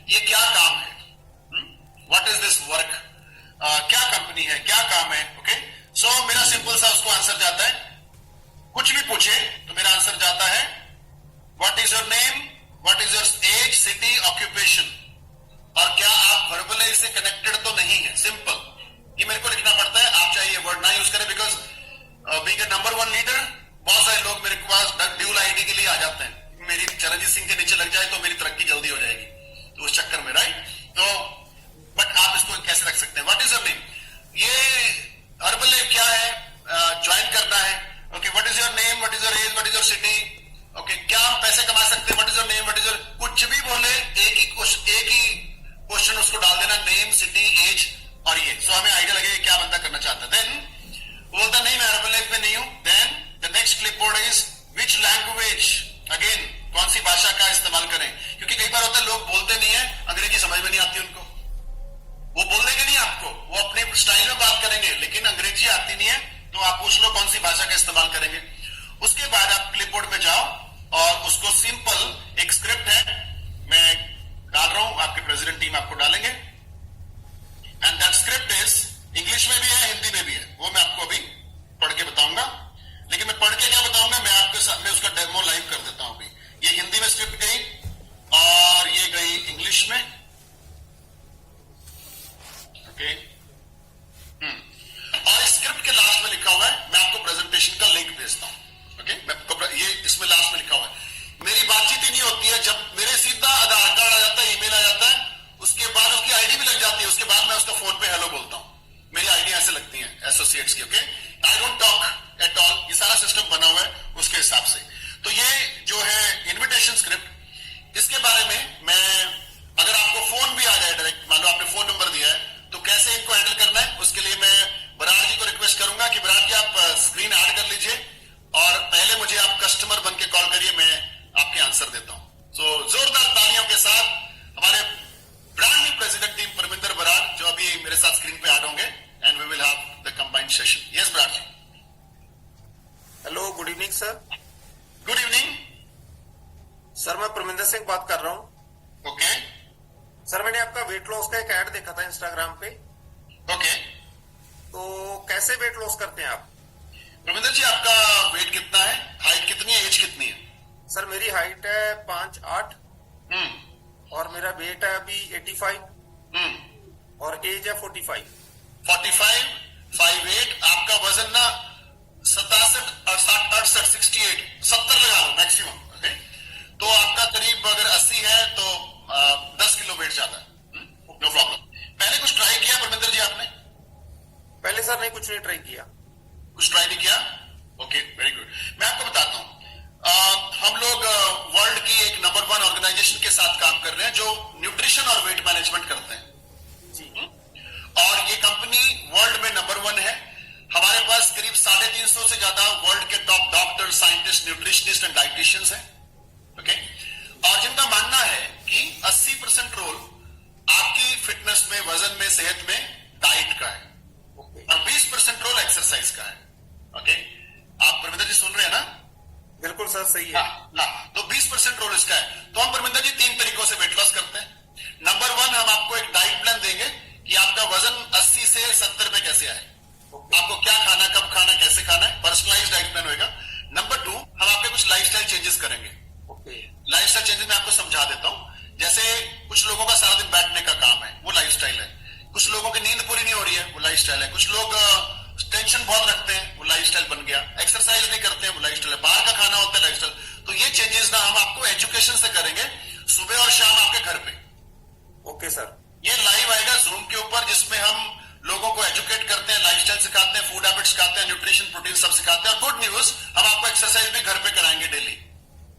ये क्या काम है, व्हाट इज दिस वर्क, क्या कंपनी है, क्या काम है। ओके, सो मेरा सिंपल सा उसको आंसर जाता है, कुछ भी पूछे तो मेरा आंसर जाता है what is your name, what is your age, city, occupation, और क्या आप वर्बली से कनेक्टेड तो नहीं है। सिंपल, ये मेरे को लिखना पड़ता है। आप चाहे ये वर्ड ना यूज करें, because being a number 1 leader, बहुत सारे लोग मेरे पास ड्यूल आईडी के लिए आ जाते हैं। मेरी चरणजीत सिंह के नीचे लग जाए तो मेरी तरक्की जल्दी हो जाएगी, तो उस चक्कर में, राइट। तो बट आप इसको कैसे रख सकते हैं, व्हाट इज योर नेम, ये वर्बली क्या है, ज्वाइन करना है। Okay, what is your name, what is your age, what is your city. Okay, क्या हम पैसे कमा सकते हैं, what is your name, what is your, कुछ भी बोले एक ही क्वेश्चन उसको डाल देना, नेम, सिटी, एज और ये। सो हमें आइडिया लगेगा क्या बंदा करना चाहता है। देन बोलता नहीं मैं अर्बन लाइफ में नहीं हूं। Then the next clipboard is which language, again कौन सी भाषा का इस्तेमाल करें, क्योंकि कई बार होता है लोग बोलते नहीं है, अंग्रेजी समझ में नहीं आती उनको, वो बोल देंगे नहीं आपको, वो अपने स्टाइल में बात करेंगे, लेकिन अंग्रेजी आती नहीं है, तो आप पूछ लो कौन सी भाषा का इस्तेमाल करेंगे। उसके बाद आप क्लिपबोर्ड में जाओ और उसको सिंपल एक स्क्रिप्ट है, मैं डाल रहा हूं, आपके प्रेसिडेंट टीम आपको डालेंगे, and that script is English में भी है, हिंदी में भी है, वो मैं आपको अभी पढ़ के बताऊंगा। लेकिन मैं पढ़ के क्या बताऊंगा, मैं आपके साथ में उसका डेमो लाइव कर देता हूं अभी। ये हिंदी में स्क्रिप्ट गई और ये गई इंग्लिश में। ओके, और इस स्क्रिप्ट के लास्ट में लिखा हुआ है, मैं आपको प्रेजेंटेशन का लिंक भेजता हूं। ओके, मैं आपको ये इसमें लास्ट में लिखा हुआ है। मेरी बातचीत ही नहीं होती है, जब मेरे सीधा आधार कार्ड आ जाता है, ईमेल आ जाता है, उसके बाद उसकी आईडी भी लग जाती है, उसके बाद मैं उसका फोन पे हेलो बोलता हूं। मेरी आईडी ऐसे लगती है एसोसिएट्स की। Okay, I don't talk at all, ये सारा सिस्टम बना हुआ है उसके हिसाब से। तो ये जो है इन्विटेशन स्क्रिप्ट, इसके बारे में मैं, अगर आपको फोन भी आ जाए डायरेक्ट, मान लो आपने फोन नंबर दिया है, तो कैसे इनको हैंडल करना है, उसके लिए मैं बराड़ जी को रिक्वेस्ट करूंगा कि बराड़ जी आप स्क्रीन ऐड कर लीजिए और पहले मुझे आप कस्टमर बन के कॉल करिए, मैं आपके आंसर देता हूं। सो जोरदार तालियों के साथ हमारे brand new president team Parminder Brar, जो अभी मेरे साथ स्क्रीन पे ऐड होंगे, and we will have the combined session. Yes Brar ji. Hello, good evening sir. Good evening sir, मैं परमिंदर सिंह बात कर रहा हूँ। ओके सर, मैंने आपका वेट लॉस का एक ऐड देखा था इंस्टाग्राम पे। ओके, तो कैसे वेट लॉस करते हैं आप? परमिंदर जी आपका वेट कितना है, हाइट कितनी है, एज कितनी है? सर, मेरी हाइट है 5'8" और मेरा वेट है अभी 85 और एज है 45। 45, 58, आपका वजन ना 67, 68, 68, 70 लगा लो मैक्सिमम। ओके, तो आपका करीब अगर 80 है तो 10 किलो वेट ज्यादा है, नो प्रॉब्लम। पहले कुछ ट्राई किया परमिंदर जी आपने? पहले सर नहीं, कुछ नहीं ट्राई किया। कुछ ट्राई नहीं किया? Okay, very good. मैं आपको बताता हूं, हम लोग वर्ल्ड की एक नंबर 1 ऑर्गेनाइजेशन के साथ काम कर रहे हैं जो न्यूट्रिशन और वेट मैनेजमेंट करते हैं जी। और ये कंपनी वर्ल्ड में नंबर 1 है। हमारे पास करीब 350 से ज्यादा वर्ल्ड के top doctor, scientist, nutritionist and dietitians हैं। ओके, और जिनका मानना है कि 80% रोल आपकी फिटनेस में, वजन में, सेहत में डाइट का है और 20% रोल एक्सरसाइज का है। ओके, आप परमिंदर जी सुन रहे हैं ना? बिल्कुल सर, सही है। तो 20% रोल इसका है। तो हम परमिंदर जी 3 तरीकों से वेट लॉस करते हैं। नंबर 1, हम आपको एक डाइट प्लान देंगे कि आपका वजन 80 से 70 पे कैसे आए, आपको क्या खाना, कब खाना, कैसे खाना है, पर्सनलाइज्ड डाइट प्लान होगा। नंबर 2, हम आपके कुछ लाइफस्टाइल चेंजेस करेंगे। लाइफस्टाइल चेंजेस मैं आपको समझा देता हूं। जैसे कुछ लोगों का सारा दिन बैठने का काम है, वो लाइफस्टाइल है। कुछ लोगों की नींद पूरी नहीं हो रही है, वो लाइफस्टाइल है। कुछ लोग टेंशन बहुत रखते हैं, वो लाइफस्टाइल बन गया। एक्सरसाइज नहीं करते हैं, वो लाइफस्टाइल है। बाहर का खाना होता है, लाइफस्टाइल। तो ये चेंजेस ना हम आपको एजुकेशन से करेंगे, सुबह और शाम आपके घर पे। Okay sir. ये लाइव आएगा जूम के ऊपर, जिसमें हम लोगों को एजुकेट करते हैं, लाइफस्टाइल सिखाते हैं, फूड हैबिट्स सिखाते हैं, न्यूट्रिशन, प्रोटीन सब सिखाते हैं। और गुड न्यूज, हम आपको एक्सरसाइज भी घर पे कराएंगे डेली।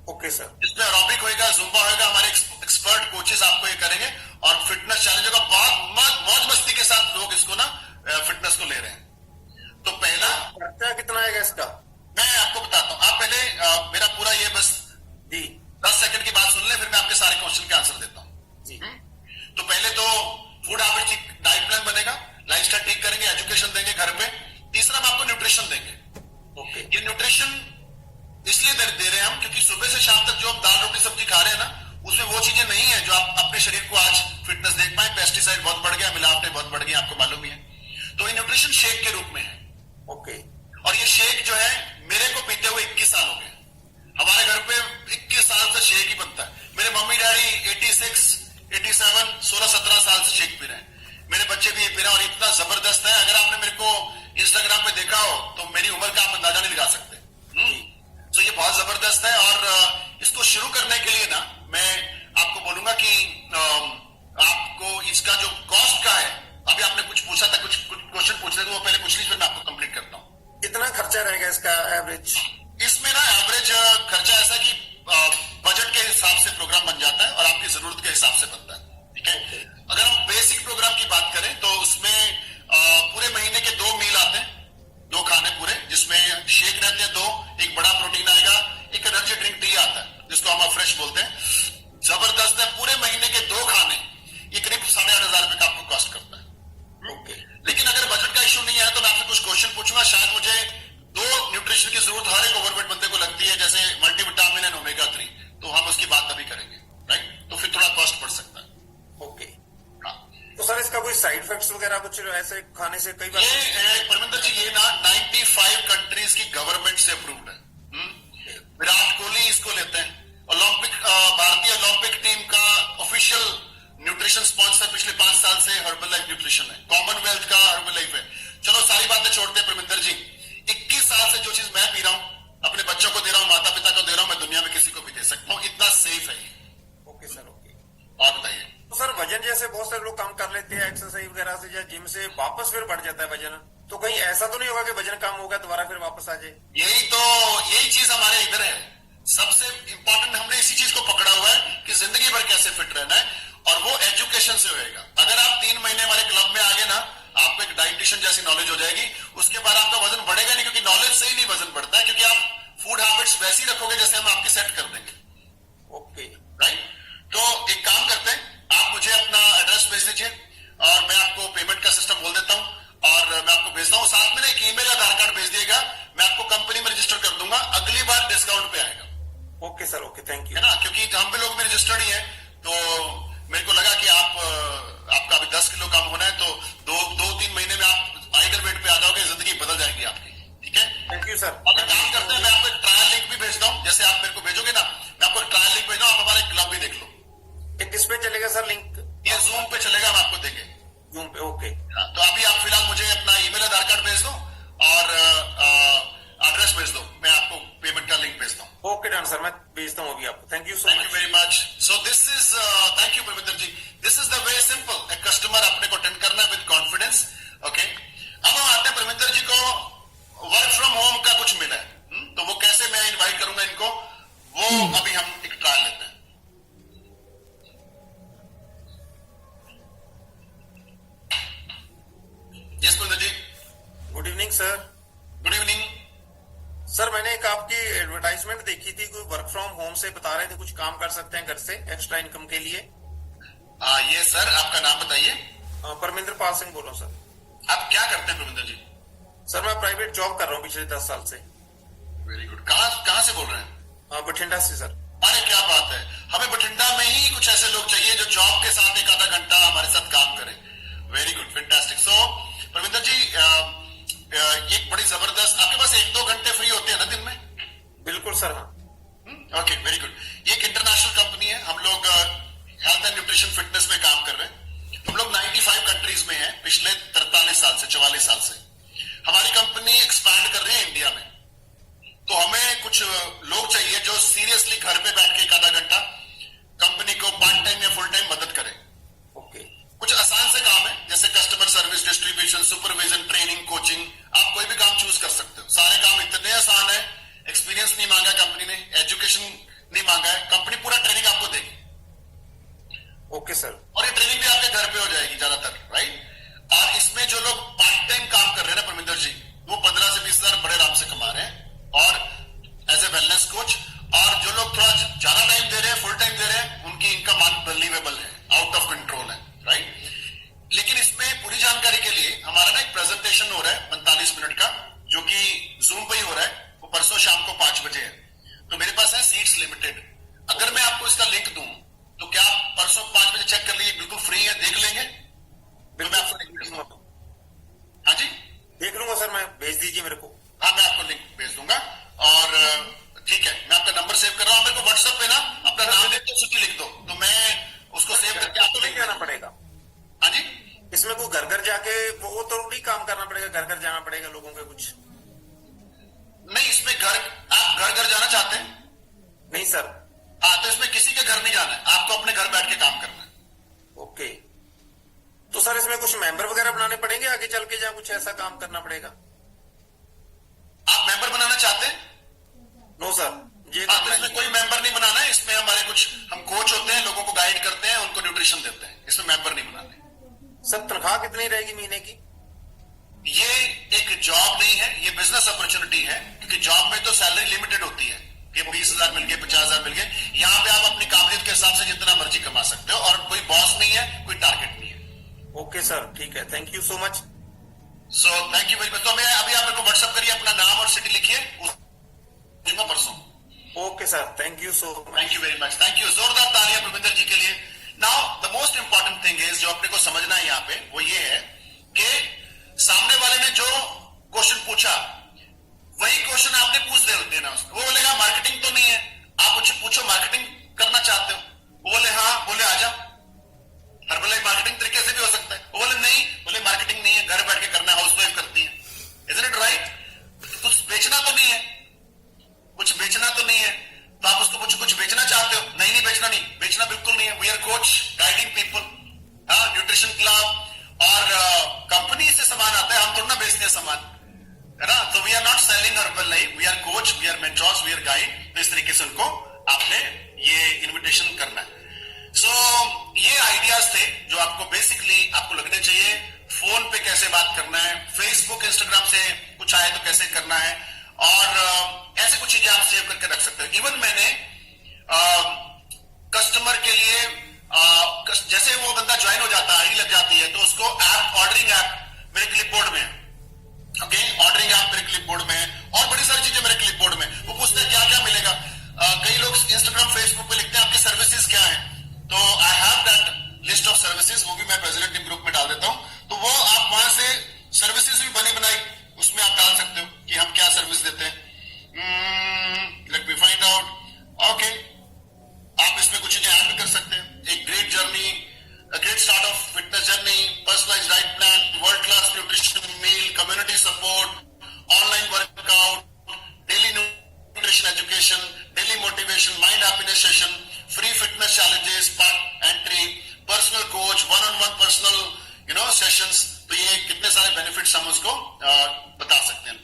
Okay sir. इसमें एरोबिक होगा, जुम्बा होगा, हमारे एक्सपर्ट कोचेस आपको ये करेंगे और फिटनेस चैलेंज होगा। बहुत मौज मस्ती के साथ लोग इसको ना फिटनेस को ले रहे हैं। तो पहला खर्चा कितना आएगा इसका? मैं आपको बताता हूं। आप पहले मेरा पूरा ये बस जी 10 सेकंड की बात सुन ले, फिर मैं आपके सारे क्वेश्चन के आंसर देता हूं जी। तो पहले तो फूड हैबिट डाइट प्लान बनेगा, लाइफस्टाइल ठीक करेंगे, एजुकेशन देंगे घर पे। तीसरा, हम आपको न्यूट्रिशन देंगे। ओके। ये न्यूट्रिशन इसलिए दे रहे हैं हम, क्योंकि सुबह से शाम तक जो हम दाल रोटी सब्जी खा रहे हैं ना, उसमें वो चीजें नहीं है जो आप अपने शरीर शरीर को आज फिटनेस देख पाए, पेस्टिसाइड बहुत बढ़ गया, मिलावटें बहुत बढ़ गई, आपको मालूम ही है। तो ये न्यूट्रिशन शेक के रूप में है। ओके। और ये शेक जो है मेरे को पीते हुए 21 साल हो गए। हमारे घर पे 21 साल से शेक ही बनता है। मेरे मम्मी डैडी 86, 87, 16-17 साल से शेक पी रहे हैं। मेरे बच्चे भी ये पी रहे हैं और इतना जबरदस्त है, अगर आपने मेरे को इंस्टाग्राम पे देखा हो तो मेरी उम्र का आप अंदाजा नहीं लगा सकते। तो ये बहुत जबरदस्त है। और इसको शुरू करने के लिए ना मैं आपको बोलूंगा कि आपको इसका जो कॉस्ट का है, अभी आपने कुछ पूछा था, कुछ क्वेश्चन पूछ रहे थे, वो पहले पूछ लीजिए, फिर मैं आपको कंप्लीट करता हूँ। कितना खर्चा रहेगा इसका एवरेज? इसमें ना एवरेज खर्चा ऐसा कि बजट के हिसाब से प्रोग्राम बन जाता है और आपकी जरूरत के हिसाब से बनता है, ठीक है। अगर हम बेसिक प्रोग्राम की बात करें तो उसमें पूरे महीने के 2 मील आते हैं, 2 खाने पूरे, जिसमें शेक रहते हैं 2, एक बड़ा प्रोटीन आएगा, एक एनर्जी ड्रिंक टी आता है जिसको हम फ्रेश बोलते हैं। जबरदस्त है। पूरे महीने के 2 खाने ये करीब 8,500 रुपए का आपको कॉस्ट करता है। ओके। लेकिन अगर बजट का इशू नहीं है तो मैं आपसे कुछ क्वेश्चन पूछूंगा। शायद मुझे 2 न्यूट्रिशन की जरूरत हर एक ओवरवेट बंदे को लगती है, जैसे मल्टीविटामिन एंड ओमेगा 3, तो हम उसकी बात अभी करेंगे, राइट। तो फिर थोड़ा कॉस्ट बढ़ सकता है। ओके। हाँ, तो सर इसका कोई साइड इफेक्ट्स वगैरह कुछ ऐसे खाने से कई बार? ये परमिंदर जी, ये ना 95 कंट्रीज की गवर्नमेंट से अप्रूव्ड है। विराट कोहली इसको लेते हैं। ओलंपिक भारतीय ओलंपिक टीम का ऑफिशियल न्यूट्रिशन स्पॉन्सर पिछले 5 साल से हर्बल लाइफ न्यूट्रिशन है। कॉमनवेल्थ का हर्बल लाइफ है। चलो सारी बातें छोड़ते हैं परमिंदर जी, 21 साल से जो चीज मैं पी रहा हूं, अपने बच्चों को दे रहा हूं, माता पिता को दे रहा हूं, मैं दुनिया में किसी को भी दे सकता हूं, इतना सेफ है ये। Okay sir, okay. और बताइए। तो सर वजन जैसे बहुत सारे लोग काम कर लेते हैं एक्सरसाइज वगैरह से या जिम से, वापस फिर बढ़ जाता है वजन, तो कहीं ऐसा तो नहीं होगा कि वजन कम होगा दोबारा फिर वापस आ जाए? यही चीज हमारे इधर है। सबसे इंपॉर्टेंट हमने इसी चीज को पकड़ा हुआ है कि जिंदगी भर कैसे फिट रहना है, और वो एजुकेशन से होएगा। अगर आप 3 महीने हमारे क्लब में आगे ना, आपको एक डाइटिशियन जैसी नॉलेज हो जाएगी, उसके बाद आपका वजन बढ़ेगा नहीं, क्योंकि नॉलेज से ही नहीं वजन बढ़ता है, क्योंकि आप फूड हैबिट्स वैसी रखोगे जैसे हम आपकी सेट कर देंगे। Okay, right. तो एक काम करते हैं, आप मुझे अपना एड्रेस भेज दीजिए और मैं आपको पेमेंट का सिस्टम बोल देता हूं, और मैं आपको भेजता हूं। साथ में ना एक ईमेल, आधार कार्ड भेज दिएगा, मैं आपको कंपनी में रजिस्टर कर दूंगा, अगली बार डिस्काउंट पे आएगा। Okay sir, okay, thank you. है ना, क्योंकि हम भी लोग में रजिस्टर्ड ही है, तो मेरे को लगा कि आपका अभी 10 किलो कम होना है, तो 2-3 महीने में आप आइडल वेट पे आ जाओगे, जिंदगी बदल जाएगी आपकी। ठीक है, थैंक यू सर। और एक काम करते हैं, मैं आपको एक ट्रायल लिंक भी भेजता हूँ, जैसे आप मेरे को भेजोगे ना, मैं आपको ट्रायल लिंक भेजना, आप हमारे क्लब भी देख लो। एक किस पे चलेगा सर लिंक? ये जूम पे चलेगा, हम आपको देंगे जूम पे। ओके, तो अभी आप फिलहाल मुझे अपना ईमेल, आधार कार्ड भेज दो और एड्रेस भेज दो, मैं आपको पेमेंट का लिंक भेजता हूँ। ओके डन सर, मैं भेजता हूँ अभी आपको। Thank you so thank much. You very much. So this is, thank you Paraminder ji, this is the way simple एक कस्टमर अपने को अटेंड करना है विद कॉन्फिडेंस। ओके, अब हम आते हैं परमिंदर जी को, वर्क फ्रॉम होम का कुछ मिला है, तो वो कैसे मैं इन्वाइट करूंगा इनको, वो अभी हम एक ट्रायल लेते हैं। Yes Parminder ji. Good evening sir. Good evening sir, मैंने एक आपकी एडवर्टाइजमेंट देखी थी, कोई वर्क फ्रॉम होम से बता रहे थे कुछ काम कर सकते हैं घर से एक्स्ट्रा इनकम के लिए। ये सर, आपका नाम बताइए। परमिंदर पाल सिंह बोल रहा हूँ सर। आप क्या करते हैं परमिंदर जी? सर मैं प्राइवेट जॉब कर रहा हूँ पिछले 10 साल से। Very good. कहाँ से बोल रहे हैं? बठिंडा से सर। अरे क्या बात है, हमें बठिंडा में ही कुछ ऐसे लोग चाहिए जो जॉब के साथ एक आधा घंटा हमारे साथ काम करें। Very good, fantastic. So Parminder ji, एक बड़ी जबरदस्त, आपके पास 1-2 घंटे फ्री होते हैं ना दिन में? बिल्कुल सर, हाँ। Okay, very good. ये एक इंटरनेशनल कंपनी है, हम लोग हेल्थ एंड न्यूट्रिशन फिटनेस में काम कर रहे हैं। हम लोग 95 कंट्रीज में हैं पिछले 43 साल से, 44 साल से। हमारी कंपनी एक्सपैंड कर रही है इंडिया में, तो हमें कुछ लोग चाहिए जो सीरियसली घर पे बैठ के एक आधा घंटा कंपनी को पार्ट टाइम या फुल टाइम मदद करें। ओके। कुछ आसान से काम है, जैसे customer service, distribution, supervision, training, coaching, आप कोई भी काम चूज कर सकते हो। सारे काम इतने आसान है, एक्सपीरियंस नहीं मांगा कंपनी ने, एजुकेशन नहीं मांगा है, कंपनी पूरा ट्रेनिंग आपको देगी। Okay sir. और ये ट्रेनिंग भी आपके घर पे हो जाएगी ज्यादातर, राइट। और इसमें जो लोग पार्ट टाइम काम कर रहे हैं ना परमिंदर जी, वो 15 से 20 हजार बड़े आराम से कमा रहे हैं, और एज ए वेलनेस कोच। और जो लोग थोड़ा ज्यादा टाइम दे रहे हैं, फुल टाइम दे रहे हैं, उनकी इनकम अनबिलीवेबल है, आउट ऑफ कंट्रोल है, राइट। लेकिन इसमें पूरी जानकारी के लिए हमारा ना एक प्रेजेंटेशन हो रहा है 45 मिनट का, जो कि जूम पे ही हो रहा है, वो परसों शाम को 5 बजे है। तो मेरे पास है सीट्स लिमिटेड। अगर मैं आपको इसका लिंक दूं तो क्या आप परसों 5 बजे चेक कर घर घर जाना पड़ेगा लोगों के कुछ? नहीं, इसमें आप घर घर जाना चाहते हैं? नहीं सर। हाँ, तो इसमें किसी के घर नहीं जाना है, आपको अपने घर बैठ के काम करना है। ओके, तो सर इसमें कुछ मेंबर वगैरह बनाने पड़ेंगे आगे चल के, या कुछ ऐसा काम करना पड़ेगा? आप मेंबर बनाना चाहते हैं? नो सर, ये हाँ, तो इसमें कोई मेंबर नहीं बनाना है। इसमें हमारे कुछ हम कोच होते हैं, लोगों को गाइड करते हैं, उनको न्यूट्रिशन देते हैं। इसमें मेंबर नहीं बनाने। सर तनख्वाह कितनी रहेगी महीने की? ये एक जॉब नहीं है, ये बिजनेस अपॉर्चुनिटी है, क्योंकि जॉब में तो सैलरी लिमिटेड होती है कि 20,000 मिल गए, 50,000 मिल गए। यहाँ पे आप अपनी काबिलियत के हिसाब से जितना मर्जी कमा सकते हो, और कोई बॉस नहीं है, कोई टारगेट नहीं है। ओके सर, ठीक है, thank you so much. So thank you very much. तो मैं अभी आप मेरे को व्हाट्सअप करिए अपना नाम और सिटी लिखिए, परसों। Okay sir, thank you so much. Thank you very much, thank you. जोरदार तालियां प्रविंदर जी के लिए। Now the most important thing is, जो अपने को समझना है यहाँ पे, वो ये है कि सामने वाले ने जो क्वेश्चन पूछा वही क्वेश्चन आपने पूछ देना उसको। वो बोलेगा मार्केटिंग तो नहीं है, आप मुझे पूछो मार्केटिंग करना चाहते हो? वो बोले हाँ, बोले आजा। हर बोले मार्केटिंग तरीके से भी हो सकता है। वो बोले नहीं, बोले मार्केटिंग नहीं है, घर बैठ के करना है, हाउस वाइफ करती है। Isn't it right? कुछ बेचना तो नहीं है, कुछ बेचना तो नहीं है, तो आप उसको पूछो कुछ बेचना चाहते हो? नहीं, नहीं बेचना, नहीं बेचना बिल्कुल नहीं है। We are coach guiding people. हाँ, न्यूट्रिशन क्लब और कंपनी से सामान आता है, हम थोड़ा ना बेचते हैं सामान, है ना? तो we are not selling Herbalife, we are coach, we are mentors, we are guide. तो इस तरीके से उनको आपने ये इन्विटेशन करना है। सो ये आइडियाज थे जो आपको बेसिकली आपको लगने चाहिए। फोन पे कैसे बात करना है, फेसबुक इंस्टाग्राम से कुछ आए तो कैसे करना है, और ऐसे कुछ चीजें आप सेव करके रख सकते हो। इवन मैंने कस्टमर के लिए जैसे वो बंदा ज्वाइन हो जाता है, आईडी लग जाती है, तो उसको ऐप, ऑर्डरिंग ऐप मेरे क्लिपबोर्ड में है। ओके, ऑर्डरिंग ऐप मेरे क्लिपबोर्ड में है, और बड़ी सारी चीजें मेरे क्लिपबोर्ड में। वो पूछते हैं क्या क्या मिलेगा। कई लोग इंस्टाग्राम फेसबुक पे लिखते हैं आपकी सर्विसेज क्या है, तो I have that list of services, वो भी मैं प्रेसिडेंट टीम ग्रुप में डाल देता हूं। तो वो आप वहां से सर्विसेज भी बनी बनाई उसमें आप डाल सकते हो कि हम क्या सर्विस देते हैं। Let me find out. Okay, आप इसमें कुछ चीजें ऐड भी कर सकते हैं। एक great journey, great start of fitness journey, personalised diet plan, world class nutrition meal, community support, online workout, daily nutrition education, daily motivation, mind happiness session, free fitness challenges, part entry, personal coach, one on one personal sessions. तो ये कितने सारे benefits हम उसको बता सकते हैं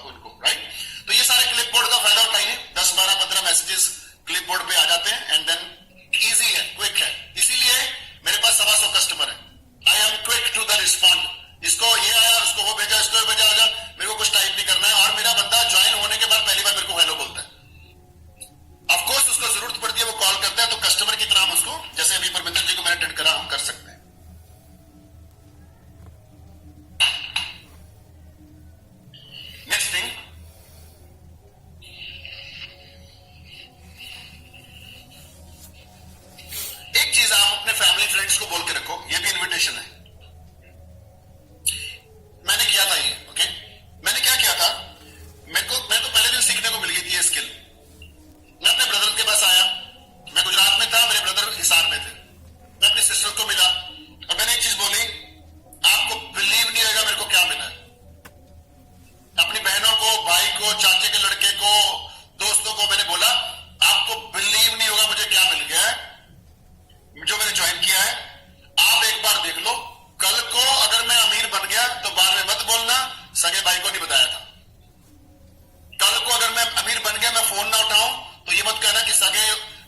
उनको, राइट? तो ये सारे क्लिपबोर्ड का फायदा उठाइए। 10, 12, 15 मैसेजेस क्लिपबोर्ड पे आ जाते हैं, एंड देन इजी है, क्विक है। इसीलिए मेरे पास 125 कस्टमर है। I am quick to the respond. इसको ये आया, उसको वो भेजा, इसको ये भेजा, मेरे को कुछ टाइप नहीं करना है, और मेरा बंदा ज्वाइन होने के बाद पहली बार मेरे को हेलो बोलता है। ऑफकोर्स उसको जरूरत पड़ती है, वो कॉल करता है, तो कस्टमर की तरह हम उसको, जैसे अभी परमिंदर जी को मैंने अटेंड करा, हम कर सकते हैं। नेक्स्ट थिंग, एक चीज आप अपने फैमिली फ्रेंड्स को बोल के रखो, ये भी इनविटेशन है। मैंने किया था ये, ओके? मैंने क्या किया था, मेरे को पहले दिन सीखने को मिल गई थी ये स्किल। मैं अपने ब्रदर के पास आया, मैं गुजरात में था, मेरे ब्रदर हिसार में थे। मैं अपनी सिस्टर को मिला और मैंने एक चीज बोली, आपको बिलीव नहीं होगा मेरे को क्या मिला है। अपनी बहनों को, भाई को, चाचे के लड़के को, दोस्तों को मैंने बोला, आपको बिलीव नहीं होगा मुझे क्या मिल गया है जो मैंने ज्वाइन किया है। आप एक बार देख लो, कल को अगर मैं अमीर बन गया तो बाद में मत बोलना सगे भाई को नहीं बताया था। कल को अगर मैं अमीर बन गया, मैं फोन ना उठाऊं, तो ये मत कहना कि सगे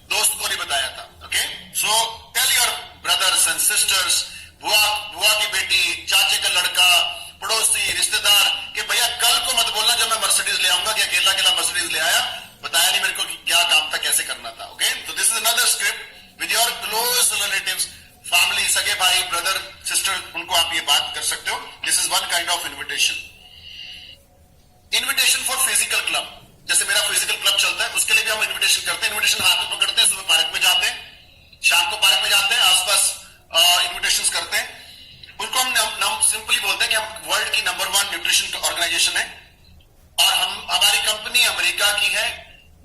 दोस्त को नहीं बताया था। Okay, so tell your brothers and sisters, बुआ की बेटी, चाचे का लड़का, पड़ोसी, रिश्तेदार, कि भैया कल को मत बोलना जब मैं मर्सिडीज ले आऊंगा कि अकेला अकेला मर्सिडीज ले आया, बताया नहीं मेरे को कि क्या काम था, कैसे करना था। ओके, तो this is another script with your close relatives, family, सगे भाई, ब्रदर, सिस्टर, उनको आप ये बात कर सकते हो। This is one kind of invitation. Invitation for physical club, जैसे मेरा फिजिकल क्लब चलता है, उसके लिए भी हम इन्विटेशन करते हैं। इन्विटेशन हाथ में पकड़ते हैं, सुबह पार्क में जाते हैं, शाम को पार्क में जाते हैं, आसपास इन्विटेशंस करते हैं। उनको हम सिंपली बोलते हैं कि हम वर्ल्ड की नंबर 1 न्यूट्रिशन ऑर्गेनाइजेशन है, और हमारी कंपनी अमेरिका की है,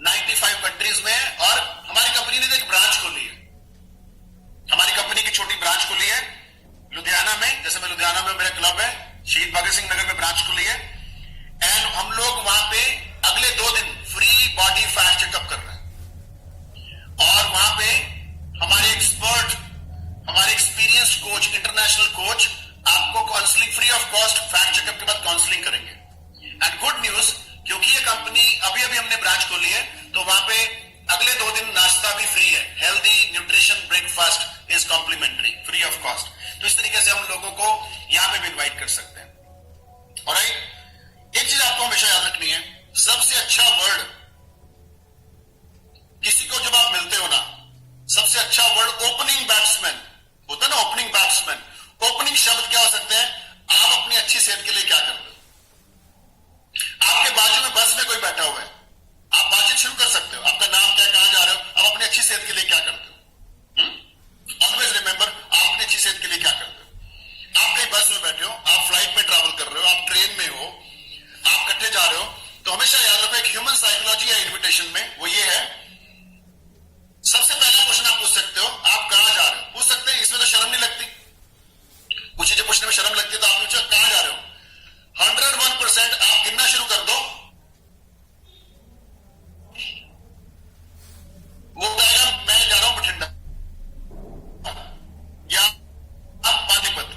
95 कंट्रीज में है, और हमारी कंपनी ने एक ब्रांच खोली है। हमारी कंपनी की छोटी ब्रांच खुली है लुधियाना में, जैसे मैं लुधियाना में मेरा क्लब है, शहीद भगत सिंह नगर में ब्रांच खुली है एंड हम लोग वहां पे अगले 2 दिन फ्री बॉडी फैट चेकअप कर रहे हैं और वहां पे हमारे एक्सपर्ट, हमारे एक्सपीरियंस्ड कोच, इंटरनेशनल कोच आपको counselling free of cost fat checkup के बाद काउंसलिंग करेंगे। एंड गुड न्यूज, क्योंकि ये कंपनी अभी अभी हमने ब्रांच खोली है तो वहां पे अगले 2 दिन नाश्ता भी फ्री है, healthy nutrition breakfast is complimentary, free of cost. तो इस तरीके से हम लोगों को यहां पे भी इन्वाइट कर सकते हैं। ऑलराइट, एक चीज आपको हमेशा याद रखनी है, सबसे अच्छा वर्ड किसी को जब आप मिलते हो ना, सबसे अच्छा वर्ड ओपनिंग बैट्समैन होता है ना, ओपनिंग बैट्समैन। ओपनिंग शब्द क्या हो सकते हैं? आप अपनी अच्छी सेहत के लिए क्या कर रहे हो? आपके बाजू में बस में कोई बैठा हुआ है, आप बातचीत शुरू कर सकते हो, आपका नाम क्या, कहां जा रहे हो, आप अपनी अच्छी सेहत के लिए क्या करते हो? ऑलवेज रिमेंबर, आप अपनी अच्छी सेहत के लिए क्या करते हो? आप कहीं बस में बैठे हो, आप फ्लाइट में ट्रैवल कर रहे हो, आप ट्रेन में हो, आप इकट्ठे जा रहे हो, तो हमेशा याद रखो एक ह्यूमन साइकोलॉजी है इन्विटेशन में, वो ये है, सबसे पहला क्वेश्चन आप पूछ सकते हो, आप कहां जा रहे हो? पूछ सकते हैं, इसमें तो शर्म नहीं लगती। कुछ चीजें पूछने में शर्म लगती है तो आप पूछो कहां जा रहे हो। 101% आप गिनना शुरू कर दो, वो कहेगा मैं जा रहा हूं बठिंडा या आप पानीपत।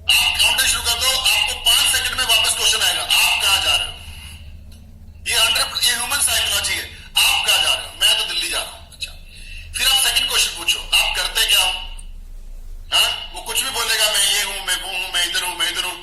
आप काउंटर शुरू कर दो, आपको 5 सेकंड में वापस क्वेश्चन आएगा, आप कहां जा रहे हो। ये ह्यूमन साइकोलॉजी है, आप कहां जा रहे हो? मैं तो दिल्ली जा रहा हूं। अच्छा, फिर आप सेकंड क्वेश्चन पूछो, आप करते क्या हो? हाँ, वो कुछ भी बोलेगा, मैं ये हूं, मैं वो हूं, मैं इधर हूं, मैं इधर हूं।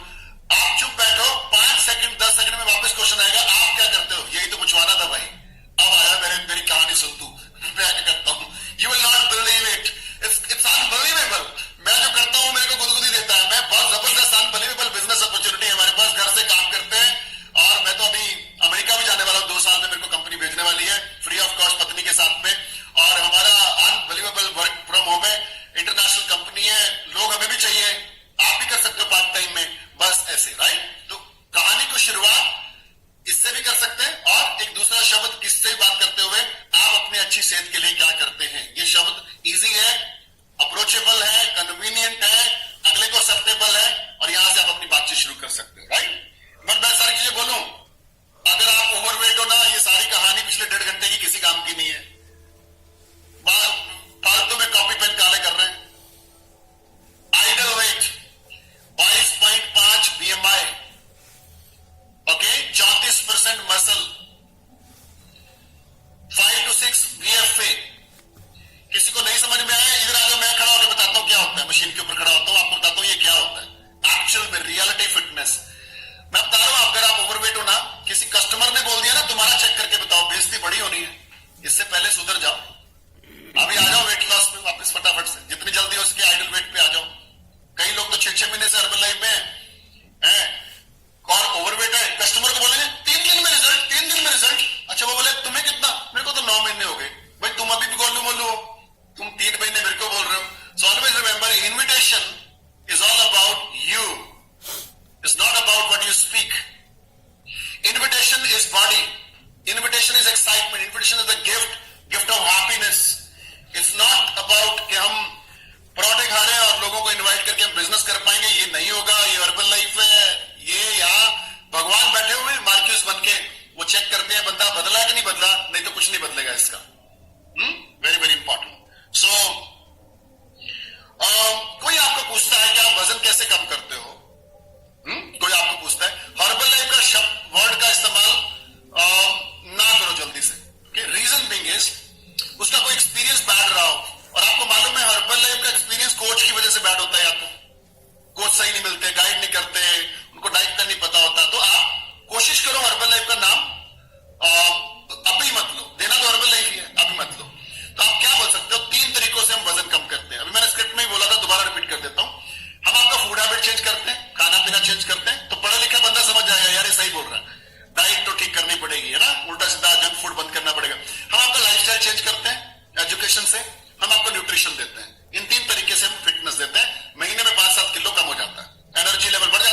आप चुप बैठो, 5 सेकंड 10 सेकंड में वापस क्वेश्चन आएगा, आप क्या करते हो? यही तो पूछवाना था भाई, अब आया मेरी कहानी सुन तू, मैं क्या करता हूं। You will not believe it, it's unbelievable. मैं जो करता हूं मेरे को गुदगुदी देता है। मैं बहुत जबरदस्त अनबिलीवेबल बिजनेस अपॉर्चुनिटी हमारे पास, घर से काम करते हैं और मैं तो अभी अमेरिका भी जाने वाला हूं, 2 साल में मेरे को कंपनी भेजने वाली है फ्री ऑफ कॉस्ट पत्नी के साथ में, और हमारा अनबिलीवेबल वर्क फ्रॉम होम है, इंटरनेशनल कंपनी है, लोग हमें भी चाहिए, आप भी कर सकते हो पार्ट टाइम में, बस ऐसे। राइट, तो कहानी को शुरुआत इससे भी कर सकते हैं, और एक दूसरा शब्द किससे बात करते हुए, आप अपने अच्छी सेहत के लिए क्या करते हैं। ये शब्द इजी है, अप्रोचेबल है, कन्वीनियंट है, अगले को एक्सेप्टेबल है, और यहां से आप अपनी बातचीत शुरू कर सकते हो। राइट, मैं सारी चीजें बोलूं, अगर आप ओवरवेट हो ना, ये सारी कहानी पिछले 1.5 घंटे की किसी काम की नहीं है, फालतू में कॉपी पेन काले कर रहे हैं। Ideal weight 22.5 BMI, okay, 34% muscle, 5 to 6 VFA। किसी को नहीं समझ में आया, इधर आ जाओ, मैं खड़ा होकर बताता हूं क्या होता है, मशीन के ऊपर खड़ा होता हूं, आपको बताता हूं ये क्या होता है एक्चुअल में, रियलिटी फिटनेस। मैं बता रहा हूं, अगर आप ओवरवेट हो ना, किसी कस्टमर ने बोल दिया ना तुम्हारा चेक करके बताओ, बेइज्जती बड़ी होनी है, इससे पहले सुधर जाओ। अभी आ जाओ वेट लॉस में वापस फटाफट से, जितनी जल्दी हो सके आइडल वेट पे आ जाओ। कई लोग तो 6-6 महीने से हर्बल लाइफ में हैं, कौन ओवरवेट है, कस्टमर को बोलेंगे 3 दिन में रिजल्ट, 3 दिन में रिजल्ट। अच्छा, वो बोले तुम्हें कितना? मेरे को तो 9 महीने हो गए। भाई तुम अभी भी गोलू मोलू हो, तुम 3 महीने मेरे को बोल रहे हो। So always remember, invitation is all about you, it's not about what you speak. Invitation is body, invitation is excitement, invitation is the gift of happiness. It's not about कि हम परोठे खा रहे हैं और लोगों को इनवाइट करके हम बिजनेस कर पाएंगे, ये नहीं होगा। ये हर्बल लाइफ है, ये यहाँ भगवान बैठे हुए मार्क्यूस बन के, वो चेक करते हैं बंदा बदला है कि नहीं बदला, नहीं तो कुछ नहीं बदलेगा इसका। Very very important. सो कोई आपको पूछता है कि आप वजन कैसे कम करते हो, कोई आपको पूछता है, हर्बल लाइफ का शब्द वर्ड का इस्तेमाल ना करो जल्दी से। रीजन बीइंग इज, उसका कोई एक्सपीरियंस बैड रहा हो, और आपको मालूम है हर्बल लाइफ का एक्सपीरियंस कोच की वजह से बैड होता है, या तो कोच सही नहीं मिलते, गाइड नहीं करते, उनको डाइट का नहीं पता होता। तो आप कोशिश करो हर्बल लाइफ का नाम अभी मत लो, देना तो हर्बल लाइफ ही है, अभी मत लो। तो आप क्या बोल सकते हो, 3 तरीकों से हम वजन कम करते हैं। अभी मैंने स्क्रिप्ट में ही बोला था, दोबारा रिपीट कर देता हूं। हम आपका फूड हैबिट चेंज करते हैं, खाना पीना चेंज करते हैं, तो पढ़ा लिखा बंदा समझ जाएगा यार ये सही बोल रहा है, डाइट तो ठीक करनी पड़ेगी, है ना, उल्टा सीधा जंक फूड बंद करना पड़ेगा। हम आपका लाइफस्टाइल चेंज करते हैं एजुकेशन से, हम आपको न्यूट्रिशन देते हैं। इन 3 तरीके से हम फिटनेस देते हैं, महीने में 5-7 किलो कम हो जाता है, एनर्जी लेवल बढ़ जाता है।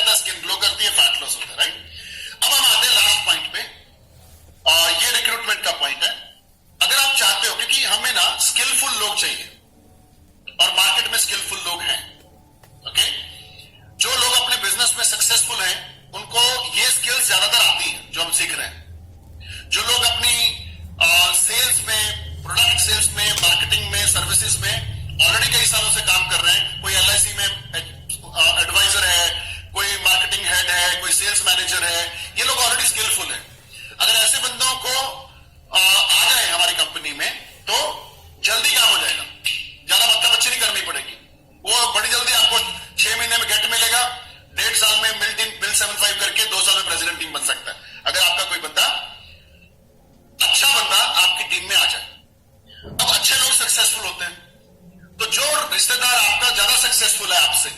सक्सेसफुल है आपसे,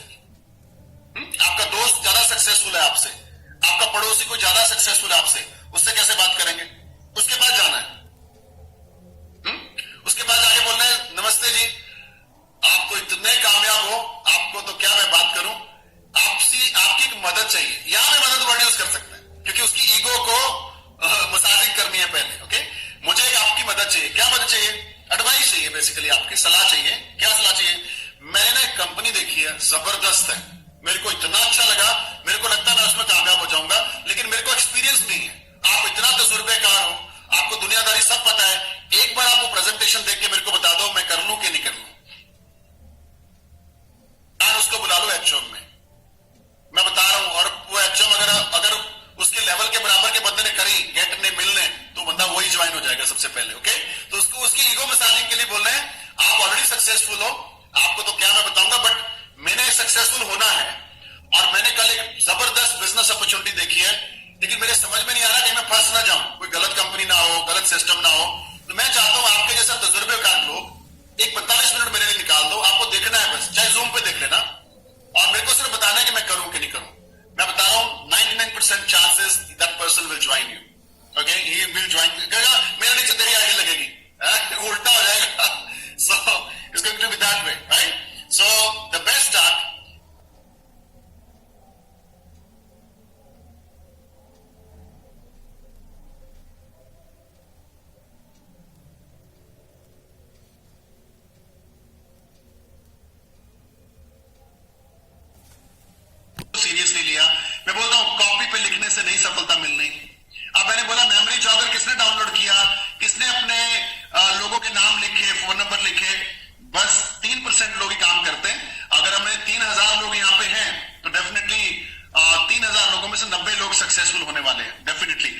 आपका दोस्त ज्यादा सक्सेसफुल है आपसे, आपका पड़ोसी कोई ज्यादा सक्सेसफुल है आपसे, उससे कैसे बात करेंगे? उसके पास जाना है, उसके पास जाके बोलना है नमस्ते जी, आप तो इतने कामयाब हो, आपको तो क्या मैं बात करूं, आपकी एक मदद चाहिए। यहां पे मदद वर्ड यूज कर सकते हैं क्योंकि उसकी ईगो को मसाजिंग करनी है पहले। ओके, मुझे एक आपकी मदद चाहिए। क्या मदद चाहिए? एडवाइस चाहिए, बेसिकली आपकी सलाह चाहिए। क्या सलाह चाहिए? मैंने ना एक कंपनी देखी है, जबरदस्त है, मेरे को इतना अच्छा लगा, मेरे को लगता है मैं उसमें कामयाब हो जाऊंगा, लेकिन मेरे को एक्सपीरियंस नहीं है। आप इतना तजुर्बेकार हो, आपको दुनियादारी सब पता है, एक बार आपको प्रेजेंटेशन देख के मेरे को बता दो मैं कर लूं कि नहीं कर लूं। उसको बुला लो एचएम में, मैं बता रहा हूं, और वो एचएम अगर उसके लेवल के बराबर के बंदे ने करी गेट ने मिलने, तो बंदा वही ज्वाइन हो जाएगा सबसे पहले। ओके, तो उसको उसकी ईगो मसाजिंग के लिए बोल रहे हैं, आप ऑलरेडी सक्सेसफुल हो, आपको तो क्या मैं बताऊंगा, बट मैंने सक्सेसफुल होना है, और मैंने कल एक जबरदस्त बिजनेस अपॉर्चुनिटी देखी है, लेकिन मेरे समझ में नहीं आ रहा कि मैं फंस ना जाऊं, कोई गलत कंपनी ना हो, गलत सिस्टम ना हो। तो मैं चाहता हूं आपके जैसा तजुर्बेकार लोग एक 45 मिनट मेरे लिए निकाल दो, आपको देखना है, बस चाहे जूम पे देख लेना, और मेरे को सिर्फ बताना है कि मैं करूं कि नहीं करूं। मैं बता रहा हूं 99% chances that person will join you. Okay, he will join, कहेगा मेरे नीचे तेरी आईडी लगेगी, उल्टा हो जाएगा। So it's going to be that way, right? So the best start, seriously लिया। मैं बोलता हूं कॉपी पे लिखने से नहीं सफलता मिलनी। अब मैंने बोला मेमोरी जॉगर किसने डाउनलोड किया, किसने अपने लोगों के नाम लिखे, फोन नंबर लिखे, बस 3% लोग ही काम करते हैं। अगर हमें 3000 लोग यहाँ पे हैं तो डेफिनेटली 3000 लोगों में से 90 लोग सक्सेसफुल होने वाले हैं, डेफिनेटली।